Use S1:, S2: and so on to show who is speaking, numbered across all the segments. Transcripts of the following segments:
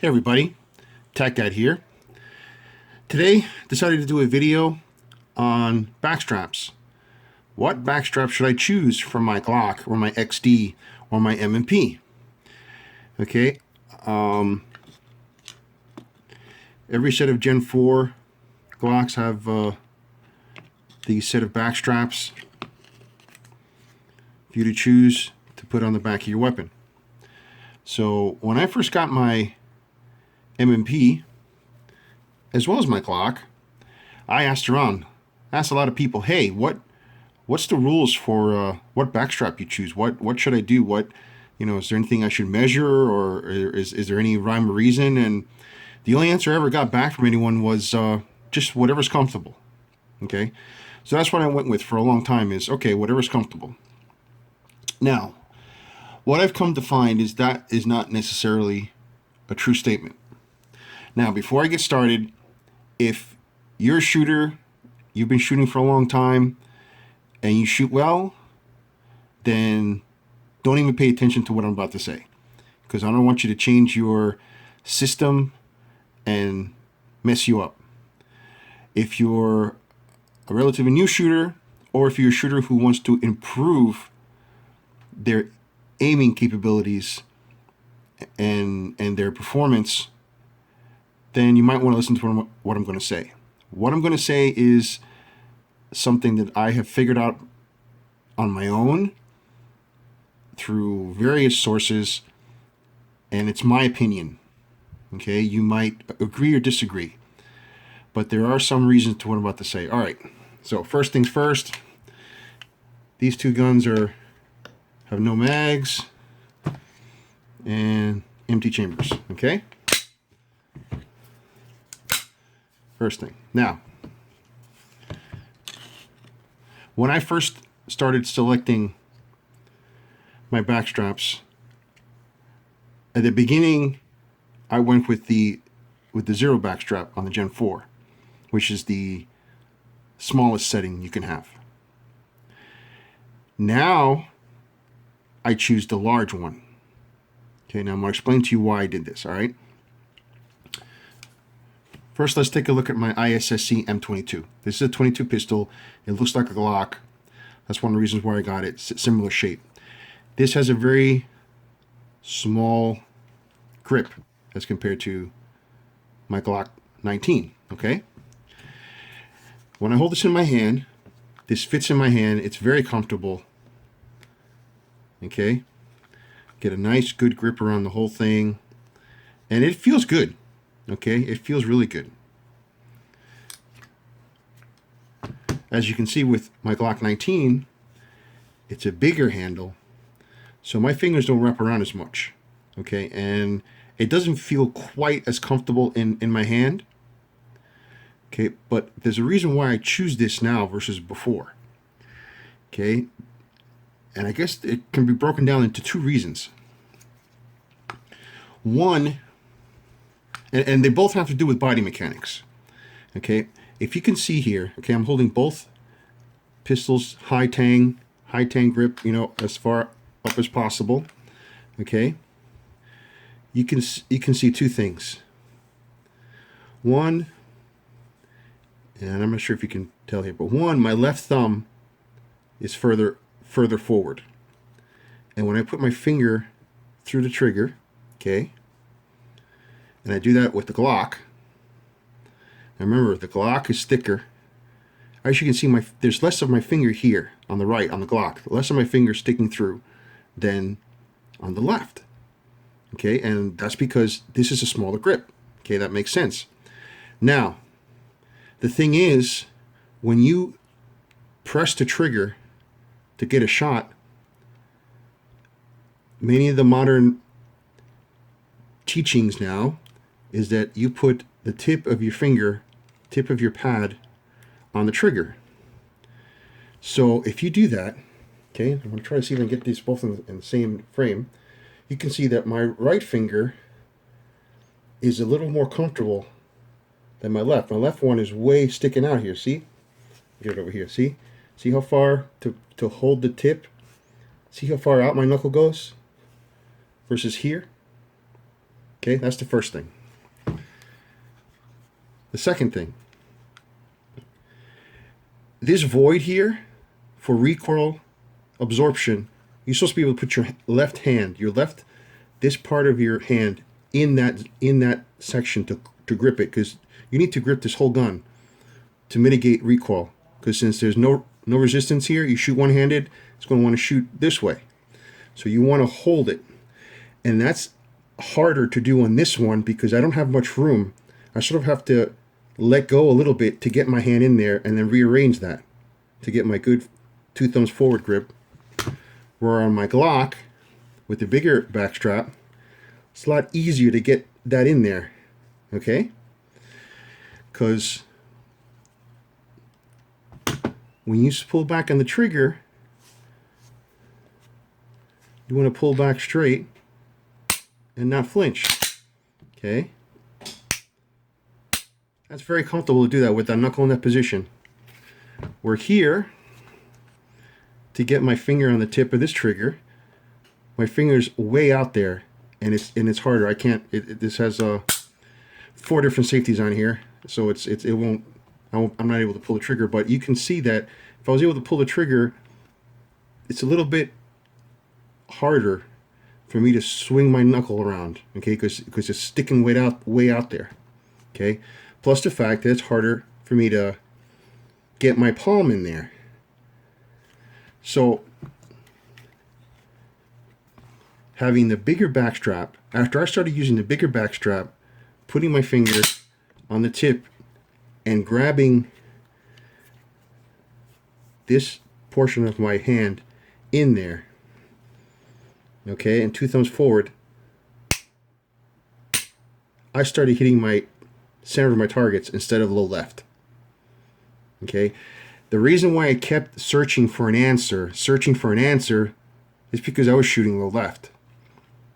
S1: Hey everybody, Tech Guide here. Today, decided to do a video on backstraps. What backstrap should I choose for my Glock or my XD or my M&P? Okay, every set of Gen 4 Glocks have these set of backstraps for you to choose to put on the back of your weapon. So when I first got my M&P, as well as my Glock, I asked around, asked a lot of people, hey, what's the rules for what backstrap you choose? What should I do? Is there anything I should measure, or is there any rhyme or reason? And the only answer I ever got back from anyone was just whatever's comfortable. Okay, so that's what I went with for a long time. Is okay, whatever's comfortable. Now, what I've come to find is that is not necessarily a true statement. Now, before I get started, if you're a shooter, you've been shooting for a long time, and you shoot well, then don't even pay attention to what I'm about to say, because I don't want you to change your system and mess you up. If you're a relatively new shooter, or if you're a shooter who wants to improve their aiming capabilities and their performance, then you might want to listen to what I'm going to say. What I'm going to say is something that I have figured out on my own through various sources, and it's my opinion. Okay, you might agree or disagree, but there are some reasons to what I'm about to say. All right, so first things first, these two guns have no mags and empty chambers. Okay, first thing. Now, when I first started selecting my backstraps, at the beginning, I went with the zero backstrap on the Gen 4, which is the smallest setting you can have. Now, I choose the large one. Okay, now I'm going to explain to you why I did this, all right? First, let's take a look at my ISSC M22. This is a 22 pistol. It looks like a Glock. That's one of the reasons why I got it. It's similar shape. This has a very small grip as compared to my Glock 19, okay? When I hold this in my hand, this fits in my hand. It's very comfortable, okay? Get a nice, good grip around the whole thing. And it feels good, okay? It feels really good. As you can see with my Glock 19, it's a bigger handle, so my fingers don't wrap around as much, okay? And it doesn't feel quite as comfortable in my hand, okay? But there's a reason why I choose this now versus before, okay? And I guess it can be broken down into two reasons. One, and they both have to do with body mechanics, okay? If you can see here, okay, I'm holding both pistols high tang grip, as far up as possible, okay? You can see two things. One, and I'm not sure if you can tell here, but one, my left thumb is further forward. And when I put my finger through the trigger, okay, and I do that with the Glock. Now remember, the Glock is thicker. As you can see, there's less of my finger here on the right, on the Glock. Less of my finger sticking through than on the left. Okay, and that's because this is a smaller grip. Okay, that makes sense. Now, the thing is, when you press the trigger to get a shot, many of the modern teachings now is that you put the tip of your finger, tip of your pad on the trigger. So if you do that, okay, I'm going to try to see if I can get these both in the same frame. You can see that my right finger is a little more comfortable than my left. My left one is way sticking out here, see? Get it over here, see? See how far to hold the tip? See how far out my knuckle goes? Versus here? Okay, that's the first thing. The second thing, this void here for recoil absorption, you're supposed to be able to put your left hand, this part of your hand in that section to grip it, because you need to grip this whole gun to mitigate recoil. Because since there's no resistance here, you shoot one-handed, it's going to want to shoot this way. So you want to hold it, and that's harder to do on this one because I don't have much room. I sort of have to let go a little bit to get my hand in there and then rearrange that to get my good 2 thumbs forward grip. Where on my Glock, with the bigger backstrap, it's a lot easier to get that in there, okay? Because when you pull back on the trigger, you want to pull back straight and not flinch, okay? That's very comfortable to do that with that knuckle in that position. We're here to get my finger on the tip of this trigger. My finger's way out there, and it's harder. I can't. This has 4 different safeties on here, so I'm not able to pull the trigger. But you can see that if I was able to pull the trigger, it's a little bit harder for me to swing my knuckle around, okay? Because it's sticking way out there, okay? Plus the fact that it's harder for me to get my palm in there. So having the bigger backstrap, after I started using the bigger backstrap, putting my finger on the tip and grabbing this portion of my hand in there, okay, and 2 thumbs forward, I started hitting my center of my targets instead of low left. Okay, the reason why I kept searching for an answer is because I was shooting low left.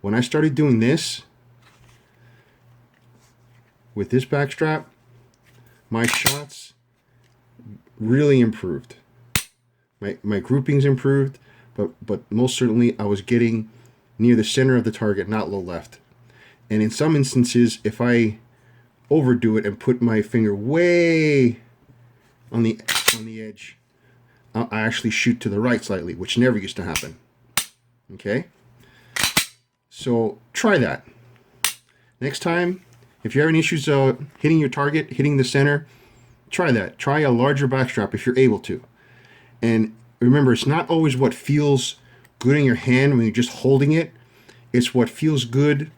S1: When I started doing this with this backstrap, my shots really improved. My groupings improved, but most certainly I was getting near the center of the target, not low left. And in some instances, if I overdo it and put my finger way on the edge, I actually shoot to the right slightly, which never used to happen. Okay? So try that. Next time, if you're having issues hitting your target, hitting the center, try that. Try a larger backstrap if you're able to. And remember, it's not always what feels good in your hand when you're just holding it. It's what feels good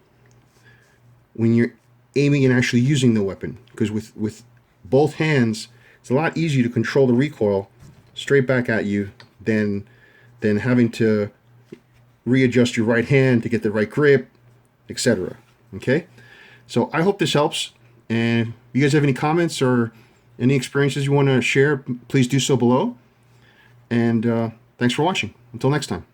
S1: when you're aiming and actually using the weapon. Because with both hands, it's a lot easier to control the recoil straight back at you than having to readjust your right hand to get the right grip, etc. Okay? So I hope this helps. And if you guys have any comments or any experiences you want to share, please do so below. And thanks for watching. Until next time.